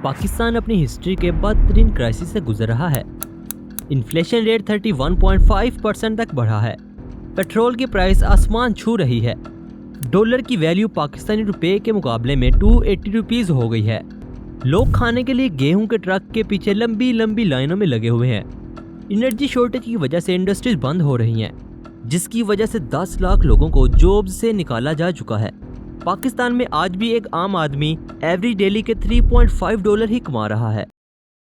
पाकिस्तान अपनी हिस्ट्री के बदतरीन क्राइसिस से गुजर रहा है। इन्फ्लेशन रेट 31.5% तक बढ़ा है। पेट्रोल की प्राइस आसमान छू रही है। डॉलर की वैल्यू पाकिस्तानी रुपए के मुकाबले में 280 रुपीस हो गई है। लोग खाने के लिए गेहूं के ट्रक के पीछे लंबी लंबी लाइनों में लगे हुए हैं। एनर्जी शॉर्टेज की वजह से इंडस्ट्रीज बंद हो रही हैं, जिसकी वजह से 10 लाख लोगों को जॉब से निकाला जा चुका है। पाकिस्तान में आज भी एक आम आदमी एवरी डेली के 3.5 डॉलर ही कमा रहा है।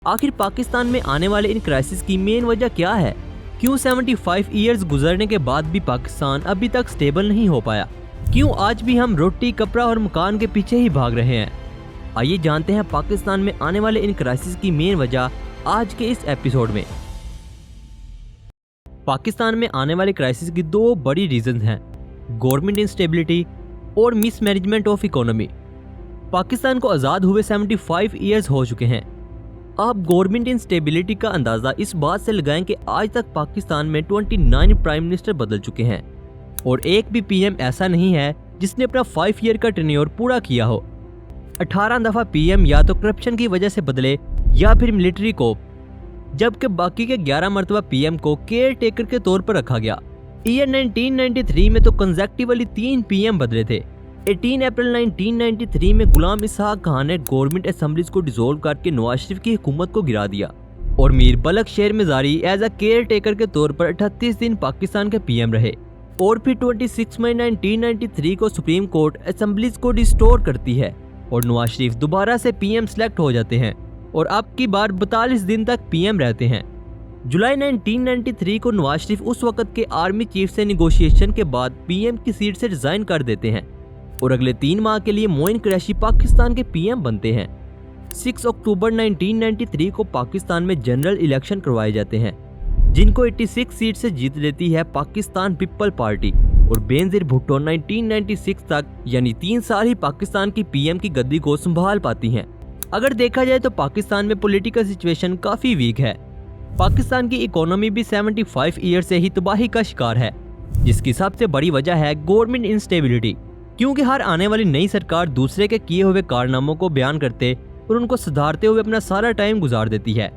आखिर पाकिस्तान में आने वाले इन क्राइसिस की मेन वजह क्या है? क्यों 75 ईयर्स गुजरने के बाद भी पाकिस्तान अभी तक स्टेबल नहीं हो पाया? क्यों आज भी हम रोटी, कपड़ा और मकान के पीछे ही भाग रहे हैं? आइए जानते हैं पाकिस्तान में आने वाले इन क्राइसिस की मेन वजह आज के इस एपिसोड में। पाकिस्तान में आने वाले क्राइसिस की दो बड़ी रीजन हैं, गवर्नमेंट इंस्टेबिलिटी और मिसमैनेजमेंट ऑफ इकोनॉमी। पाकिस्तान को आज़ाद हुए 75 ईयर्स हो चुके हैं। आप गवर्नमेंट इंस्टेबिलिटी का अंदाज़ा इस बात से लगाएं कि आज तक पाकिस्तान में 29 प्राइम मिनिस्टर बदल चुके हैं और एक भी पीएम ऐसा नहीं है जिसने अपना 5 ईयर का टेन्योर पूरा किया हो। 18 दफ़ा पीएम या तो करप्शन की वजह से बदले या फिर मिलिट्री को, जबकि बाकी के 11 मरतबा पीएम को केयर टेकर के तौर पर रखा गया। ईयर 1993 में तो कंसेक्टिवली 3 पीएम बदले थे। 18 अप्रैल 1993 में गुलाम इसहाक खान ने गवर्नमेंट असेंबलीज को डिसॉल्व करके नवाज शरीफ की हुकूमत को गिरा दिया और मीर बलक शेर मिजारी एज अ केयर टेकर के तौर पर 38 दिन पाकिस्तान के पीएम रहे। और फिर 26 मई 1993 को सुप्रीम कोर्ट असेंबलीज को रिस्टोर करती है और नवाज शरीफ दोबारा से पीएम सेलेक्ट हो जाते हैं और अब की बार 42 दिन तक पीएम रहते हैं। जुलाई 1993 को नवाज शरीफ उस वक्त के आर्मी चीफ से निगोशिएशन के बाद पीएम की सीट से रिजाइन कर देते हैं और अगले 3 माह के लिए मोइन कुरैशी पाकिस्तान के पीएम बनते हैं। 6 अक्टूबर 1993 को पाकिस्तान में जनरल इलेक्शन करवाए जाते हैं, जिनको 86 सीट से जीत लेती है पाकिस्तान पीपल पार्टी और बेनजीर भुट्टो 1996 तक यानी 3 साल ही पाकिस्तान की पीएम की गद्दी को संभाल पाती हैं। अगर देखा जाए तो पाकिस्तान में पॉलिटिकल सिचुएशन काफी वीक है। पाकिस्तान की इकोनॉमी भी 75 ईयर से ही तबाही का शिकार है, जिसकी सबसे बड़ी वजह है गवर्नमेंट इंस्टेबिलिटी, क्योंकि हर आने वाली नई सरकार दूसरे के किए हुए कारनामों को बयान करते और उनको सुधारते हुए अपना सारा टाइम गुजार देती है।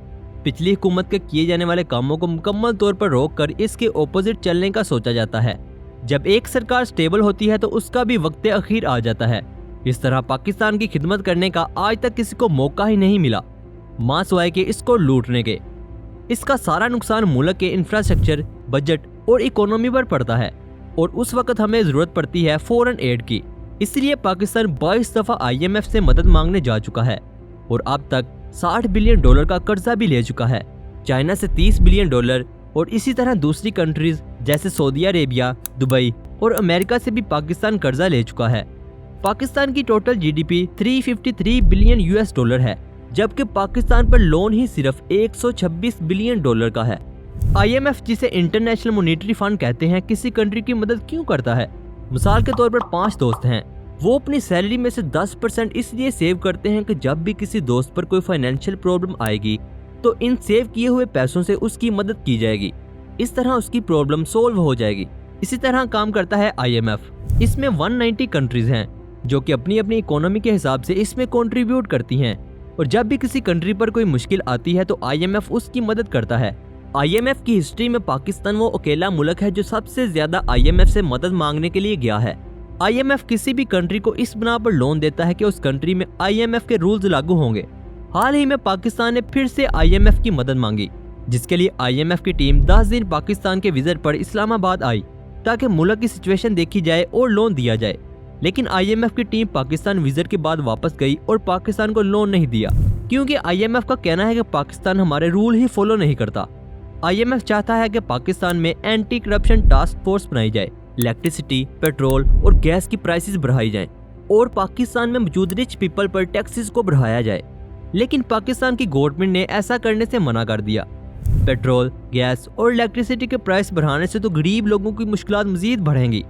पिछली हुकूमत के किए जाने वाले कामों को मुकम्मल तौर पर रोक कर इसके ऑपोजिट चलने का सोचा जाता है। जब एक सरकार स्टेबल होती है तो उसका भी वक्त अखीर आ जाता है। इस तरह पाकिस्तान की खिदमत करने का आज तक किसी को मौका ही नहीं मिला, मां सिवाय के इसको लूटने के। इसका सारा नुकसान मुल्क के इंफ्रास्ट्रक्चर, बजट और इकोनॉमी पर पड़ता है और उस वक्त हमें जरूरत पड़ती है फॉरेन एड की। इसलिए पाकिस्तान 22 दफा IMF से मदद मांगने जा चुका है और अब तक 60 बिलियन डॉलर का कर्जा भी ले चुका है। चाइना से 30 बिलियन डॉलर और इसी तरह दूसरी कंट्रीज जैसे सऊदी अरेबिया, दुबई और अमेरिका से भी पाकिस्तान कर्जा ले चुका है। पाकिस्तान की total GDP 353 billion US dollar है, जबकि पाकिस्तान पर लोन ही सिर्फ 126 बिलियन डॉलर का है। IMF, जिसे इंटरनेशनल मॉनेटरी फंड कहते हैं, किसी कंट्री की मदद क्यों करता है? मिसाल के तौर पर 5 दोस्त हैं, वो अपनी सैलरी में से 10% इसलिए सेव करते हैं कि जब भी किसी दोस्त पर कोई फाइनेंशियल प्रॉब्लम आएगी तो इन सेव किए हुए पैसों से उसकी मदद की जाएगी। इस तरह उसकी प्रॉब्लम सोल्व हो जाएगी। इसी तरह काम करता है IMF। इसमें 190 कंट्रीज हैं जो कि अपनी अपनी इकोनॉमी के हिसाब से इसमें कंट्रीब्यूट करती हैं और जब भी किसी कंट्री पर कोई मुश्किल आती है तो IMF उसकी मदद करता है। IMF की हिस्ट्री में पाकिस्तान वो अकेला मुल्क है जो सबसे ज्यादा IMF से मदद मांगने के लिए गया है। IMF किसी भी कंट्री को इस बिना पर लोन देता है कि उस कंट्री में IMF के रूल्स लागू होंगे। हाल ही में पाकिस्तान ने फिर से IMF की मदद मांगी, जिसके लिए IMF की टीम 10 दिन पाकिस्तान के विजिट पर इस्लामाबाद आई ताकि मुल्क की सिचुएशन देखी जाए और लोन दिया जाए। लेकिन IMF की टीम पाकिस्तान विजिट के बाद वापस गई और पाकिस्तान को लोन नहीं दिया, क्योंकि IMF का कहना है कि पाकिस्तान हमारे रूल ही फॉलो नहीं करता। IMF चाहता है कि पाकिस्तान में एंटी करप्शन टास्क फोर्स बनाई जाए, इलेक्ट्रिसिटी, पेट्रोल और गैस की प्राइसेस बढ़ाई जाएं और पाकिस्तान में मौजूद रिच पीपल पर टैक्सेस को बढ़ाया जाए। लेकिन पाकिस्तान की गवर्नमेंट ने ऐसा करने से मना कर दिया। पेट्रोल, गैस और इलेक्ट्रिसिटी के प्राइस बढ़ाने से तो गरीब लोगों की मुश्किलात मजीद बढ़ेंगी,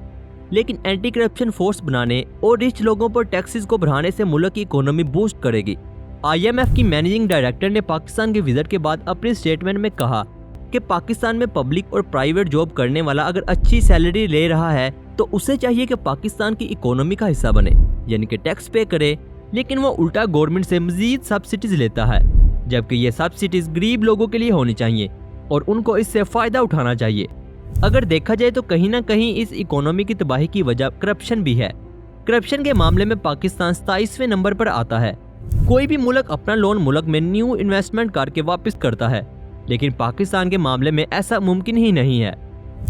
लेकिन एंटी करप्शन फोर्स बनाने और रिच लोगों पर टैक्सेस को बढ़ाने से मुल्क की इकोनॉमी बूस्ट करेगी। IMF की मैनेजिंग डायरेक्टर ने पाकिस्तान के विजिट के बाद अपने स्टेटमेंट में कहा कि पाकिस्तान में पब्लिक और प्राइवेट जॉब करने वाला अगर अच्छी सैलरी ले रहा है तो उसे चाहिए कि पाकिस्तान की इकोनॉमी का हिस्सा बने, यानी कि टैक्स पे करे लेकिन वो उल्टा गवर्नमेंट से मजीद सब्सिडीज लेता है, जबकि ये सब्सिडीज गरीब लोगों के लिए होनी चाहिए और उनको इससे फायदा उठाना चाहिए। अगर देखा जाए तो कहीं ना कहीं इस इकोनॉमी की तबाही की वजह करप्शन भी है। करप्शन के मामले में पाकिस्तान 27वें नंबर पर आता है। कोई भी मुल्क अपना लोन मुल्क में न्यू इन्वेस्टमेंट करके वापस करता है, लेकिन पाकिस्तान के मामले में ऐसा मुमकिन ही नहीं है,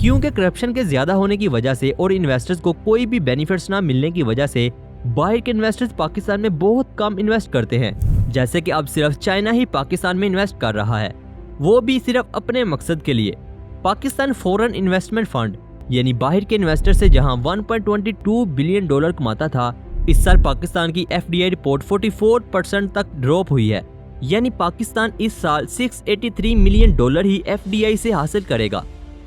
क्योंकि करप्शन के ज्यादा होने की वजह से और इन्वेस्टर्स को कोई भी बेनिफिट्स ना मिलने की वजह से बाहर के इन्वेस्टर्स पाकिस्तान में बहुत कम इन्वेस्ट करते हैं। जैसे कि अब सिर्फ चाइना ही पाकिस्तान में इन्वेस्ट कर रहा है, वो भी सिर्फ अपने मकसद के लिए। पाकिस्तान फॉरेन इन्वेस्टमेंट फंड यानी बाहर के इन्वेस्टर से जहां 1.22 बिलियन डॉलर कमाता था, इस साल पाकिस्तान की FDI रिपोर्ट 44% तक ड्रॉप हुई है। यानी पाकिस्तान इस साल 683 मिलियन डॉलर ही FDI से हासिल करेगा।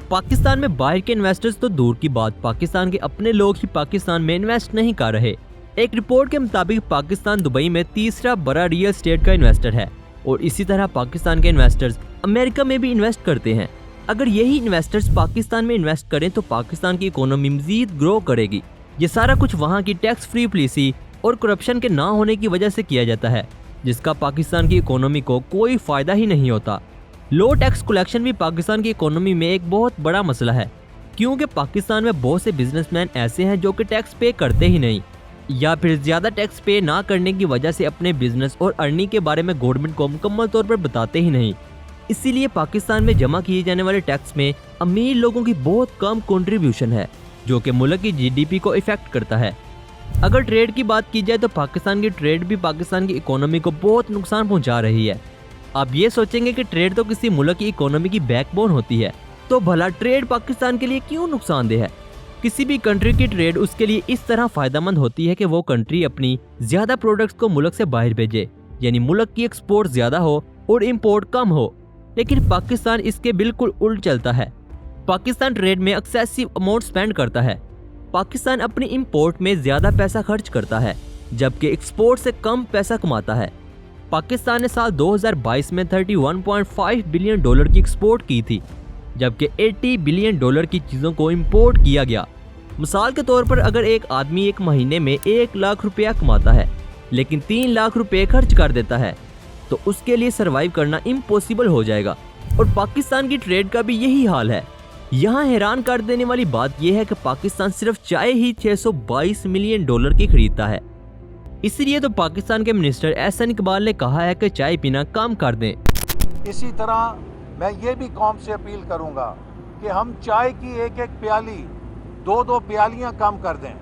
पाकिस्तान में बाहर के इन्वेस्टर्स तो दूर की बात, पाकिस्तान के अपने लोग ही पाकिस्तान में इन्वेस्ट नहीं कर रहे। एक रिपोर्ट के मुताबिक पाकिस्तान दुबई में तीसरा बड़ा रियल एस्टेट का इन्वेस्टर है और इसी तरह पाकिस्तान के इन्वेस्टर्स अमेरिका में भी इन्वेस्ट करते हैं। अगर यही इन्वेस्टर्स पाकिस्तान में इन्वेस्ट करें तो पाकिस्तान की इकोनॉमी मजीद ग्रो करेगी। ये सारा कुछ वहाँ की टैक्स फ्री पॉलिसी और करप्शन के ना होने की वजह से किया जाता है, जिसका पाकिस्तान की इकोनॉमी को कोई फायदा ही नहीं होता। लो टैक्स कलेक्शन भी पाकिस्तान की इकोनॉमी में एक बहुत बड़ा मसला है, क्योंकि पाकिस्तान में बहुत से बिजनेसमैन ऐसे हैं जो कि टैक्स पे करते ही नहीं, या फिर ज्यादा टैक्स पे ना करने की वजह से अपने बिजनेस और अर्निंग के बारे में गवर्नमेंट को मुकम्मल तौर पर बताते ही नहीं। इसीलिए पाकिस्तान में जमा किए जाने वाले टैक्स में अमीर लोगों की बहुत कम कंट्रीब्यूशन है, जो कि मुल्क की GDP को इफेक्ट करता है। अगर ट्रेड की बात की जाए तो पाकिस्तान की ट्रेड भी पाकिस्तान की इकोनॉमी को बहुत नुकसान पहुंचा रही है। आप ये सोचेंगे कि ट्रेड तो किसी मुल्क की इकोनॉमी की बैकबोन होती है, तो भला ट्रेड पाकिस्तान के लिए क्यों नुकसानदेह है? किसी भी कंट्री की ट्रेड उसके लिए इस तरह फायदेमंद होती है कि वो कंट्री अपनी ज्यादा प्रोडक्ट्स को मुल्क से बाहर भेजे, यानी मुल्क की एक्सपोर्ट ज्यादा हो और इम्पोर्ट कम हो। लेकिन पाकिस्तान इसके बिल्कुल उल्ट चलता है। पाकिस्तान ट्रेड में एक्सेसिव अमाउंट स्पेंड करता है। पाकिस्तान अपनी इंपोर्ट में ज्यादा पैसा खर्च करता है, जबकि एक्सपोर्ट से कम पैसा कमाता है। पाकिस्तान ने साल 2022 में 31.5 बिलियन डॉलर की एक्सपोर्ट की थी, जबकि 80 बिलियन डॉलर की चीज़ों को इंपोर्ट किया गया। मिसाल के तौर पर अगर एक आदमी एक महीने में 1 लाख रुपया कमाता है, लेकिन 3 लाख रुपए खर्च कर देता है, तो उसके लिए सरवाइव करना इम्पॉसिबल हो जाएगा। और पाकिस्तान की ट्रेड का भी यही हाल है। यहाँ हैरान कर देने वाली बात यह है कि पाकिस्तान सिर्फ चाय ही 622 मिलियन डॉलर की खरीदता है। इसलिए तो पाकिस्तान के मिनिस्टर एहसन इकबाल ने कहा है कि चाय पीना कम कर दें। इसी तरह मैं ये भी कौम से अपील करूंगा कि हम चाय की एक एक प्याली 2-2 प्यालियां कम कर दें।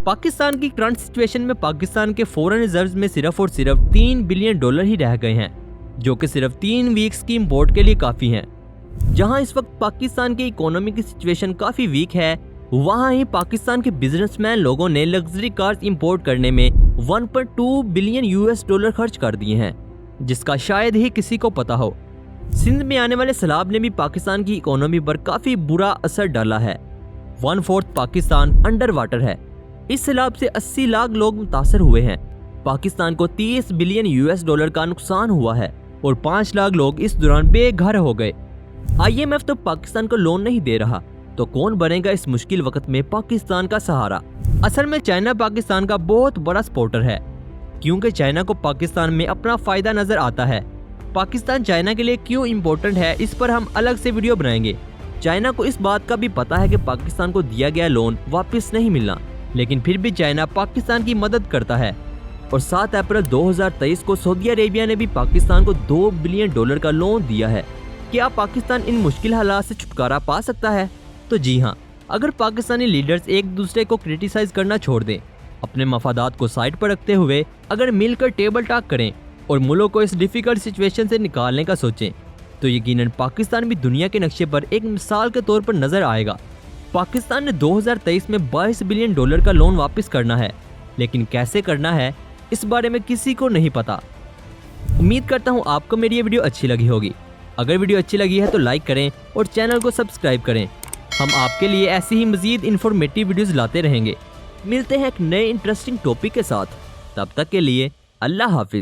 पाकिस्तान की करंट सिचुएशन में पाकिस्तान के फॉरेन रिजर्व्स में सिर्फ और सिर्फ 3 बिलियन डॉलर ही रह गए हैं, जो कि सिर्फ 3 वीक्स की इंपोर्ट के लिए काफी हैं। जहां इस वक्त पाकिस्तान की इकोनॉमी की सिचुएशन काफी वीक है, वहां ही पाकिस्तान के बिजनेसमैन लोगों ने लग्जरी कार्स इंपोर्ट करने में 1.2 बिलियन US डॉलर खर्च कर दिए हैं, जिसका शायद ही किसी को पता हो। सिंध में आने वाले सैलाब ने भी पाकिस्तान की इकोनॉमी पर काफी बुरा असर डाला है। 1/4 पाकिस्तान अंडर वाटर है। इस सैलाब से 80 लाख लोग मुतासर हुए हैं। पाकिस्तान को 30 बिलियन US डॉलर का नुकसान हुआ है और 5 लाख लोग इस दौरान बेघर हो गए। IMF तो पाकिस्तान को लोन नहीं दे रहा, तो कौन बनेगा इस मुश्किल वक्त में पाकिस्तान का सहारा? असल में चाइना पाकिस्तान का बहुत बड़ा सपोर्टर है, क्योंकि चाइना को पाकिस्तान में अपना फायदा नजर आता है। पाकिस्तान चाइना के लिए क्यों इम्पोर्टेंट है, इस पर हम अलग से वीडियो बनाएंगे। चाइना को इस बात का भी पता है कि पाकिस्तान को दिया गया लोन वापस नहीं मिलना, लेकिन फिर भी चाइना पाकिस्तान की मदद करता है। और 7 अप्रैल 2023 को सऊदी अरेबिया ने भी पाकिस्तान को 2 बिलियन डॉलर का लोन दिया है। क्या पाकिस्तान इन मुश्किल हालात से छुटकारा पा सकता है? तो जी हाँ, अगर पाकिस्तानी लीडर्स एक दूसरे को क्रिटिसाइज करना छोड़ दें, अपने मफादात को साइड पर रखते हुए अगर मिलकर टेबल टॉक करें और मुल्क को इस डिफिकल्ट सिचुएशन से निकालने का सोचें, तो यकीनन पाकिस्तान भी दुनिया के नक्शे पर एक मिसाल के तौर पर नजर आएगा। पाकिस्तान ने 2023 में 22 बिलियन डॉलर का लोन वापस करना है, लेकिन कैसे करना है इस बारे में किसी को नहीं पता। उम्मीद करता हूँ आपको मेरी ये वीडियो अच्छी लगी होगी। अगर वीडियो अच्छी लगी है तो लाइक करें और चैनल को सब्सक्राइब करें। हम आपके लिए ऐसी ही मजीद इन्फॉर्मेटिव वीडियोस लाते रहेंगे। मिलते हैं एक नए इंटरेस्टिंग टॉपिक के साथ। तब तक के लिए अल्लाह हाफिज।